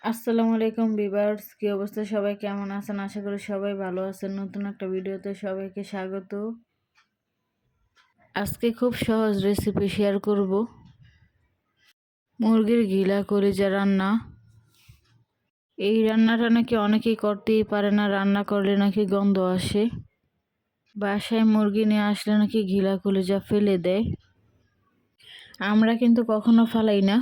আসসালামু আলাইকুম ভিউয়ার্স, কি অবস্থা? সবাই কেমন আছেন? আশা করি সবাই ভালো আছেন। নতুন একটা ভিডিওতে সবাইকে স্বাগত। আজকে খুব সহজ রেসিপি শেয়ার করব, মুরগির ঘিলা কলিজা রান্না। এই রান্নাটা নাকি অনেকেই করতেই পারে না, রান্না করলে নাকি গন্ধ আসে। বাসায় মুরগি নিয়ে আসলে নাকি ঘিলা কলিজা ফেলে দেয়। আমরা কিন্তু কখনো ফালাই না।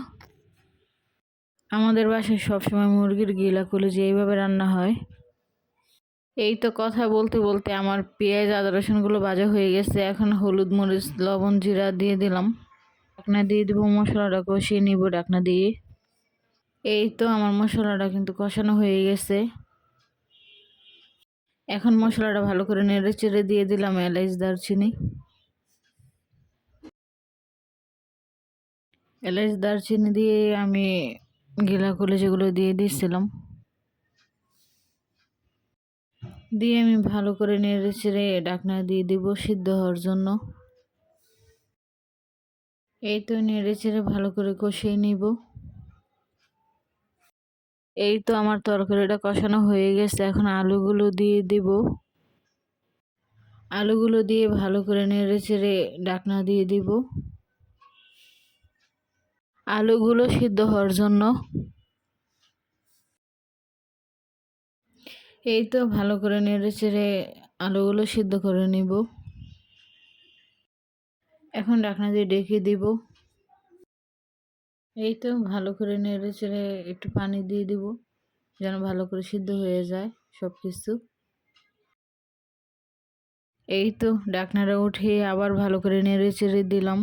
আমাদের বাসায় সবসময় মুরগির ঘিলা কলিজা এইভাবে রান্না হয়। এই তো কথা বলতে বলতে আমার পেঁয়াজ আদা রসুনগুলো ভাজা হয়ে গেছে। এখন হলুদ মরিচ লবণ জিরা দিয়ে দিলাম। ঢাকনা দিয়ে দিব, মশলাটা কষিয়ে নিব ঢাকনা দিয়ে। এই তো আমার মশলাটা কিন্তু কষানো হয়ে গেছে। এখন মশলাটা ভালো করে নেড়ে চেড়ে দিয়ে দিলাম এলাচ দারচিনি। এলাচ দারচিনি দিয়ে আমি ঘিলা কলিজাগুলো দিয়ে দিয়েছিলাম। দিয়ে আমি ভালো করে নেড়ে চেড়ে ঢাকনা দিয়ে দিব সিদ্ধ হওয়ার জন্য। এই তো নেড়ে চেড়ে ভালো করে কষিয়ে নিব। এই তো আমার তরকারিটা কষানো হয়ে গেছে। এখন আলুগুলো দিয়ে দিব। আলুগুলো দিয়ে ভালো করে নেড়ে চেড়ে ঢাকনা দিয়ে দিব আলুগুলো সিদ্ধ হওয়ার জন্য। এই তো ভালো করে নেড়ে চেড়ে আলুগুলো সিদ্ধ করে নিব। এখন ঢাকনা দিয়ে ঢেকে দিব। এই তো ভালো করে নেড়ে চেড়ে একটু পানি দিয়ে দিব যেন ভালো করে সিদ্ধ হয়ে যায় সব কিছু। এই তো ঢাকনাটা উঠিয়ে আবার ভালো করে নেড়ে চেড়ে দিলাম,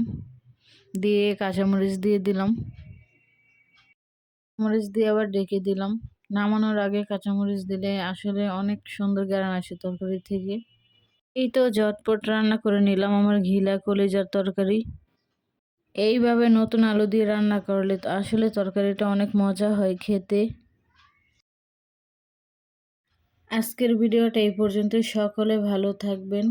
দিয়ে কাঁচামরিচ দিয়ে দিলাম। মরিচ দিয়ে আবার ঢেকে দিলাম। নামানোর আগে কাঁচামরিচ দিলে আসলে অনেক সুন্দর ঘ্রাণ আসে তরকারি থেকে। এই তো ঝটপট রান্না করে নিলাম আমার ঘিলা কলিজার তরকারি। এইভাবে নতুন আলু দিয়ে রান্না করলে তো আসলে তরকারিটা অনেক মজা হয় খেতে। আজকের ভিডিওটা এই পর্যন্ত। সকলে ভালো থাকবেন।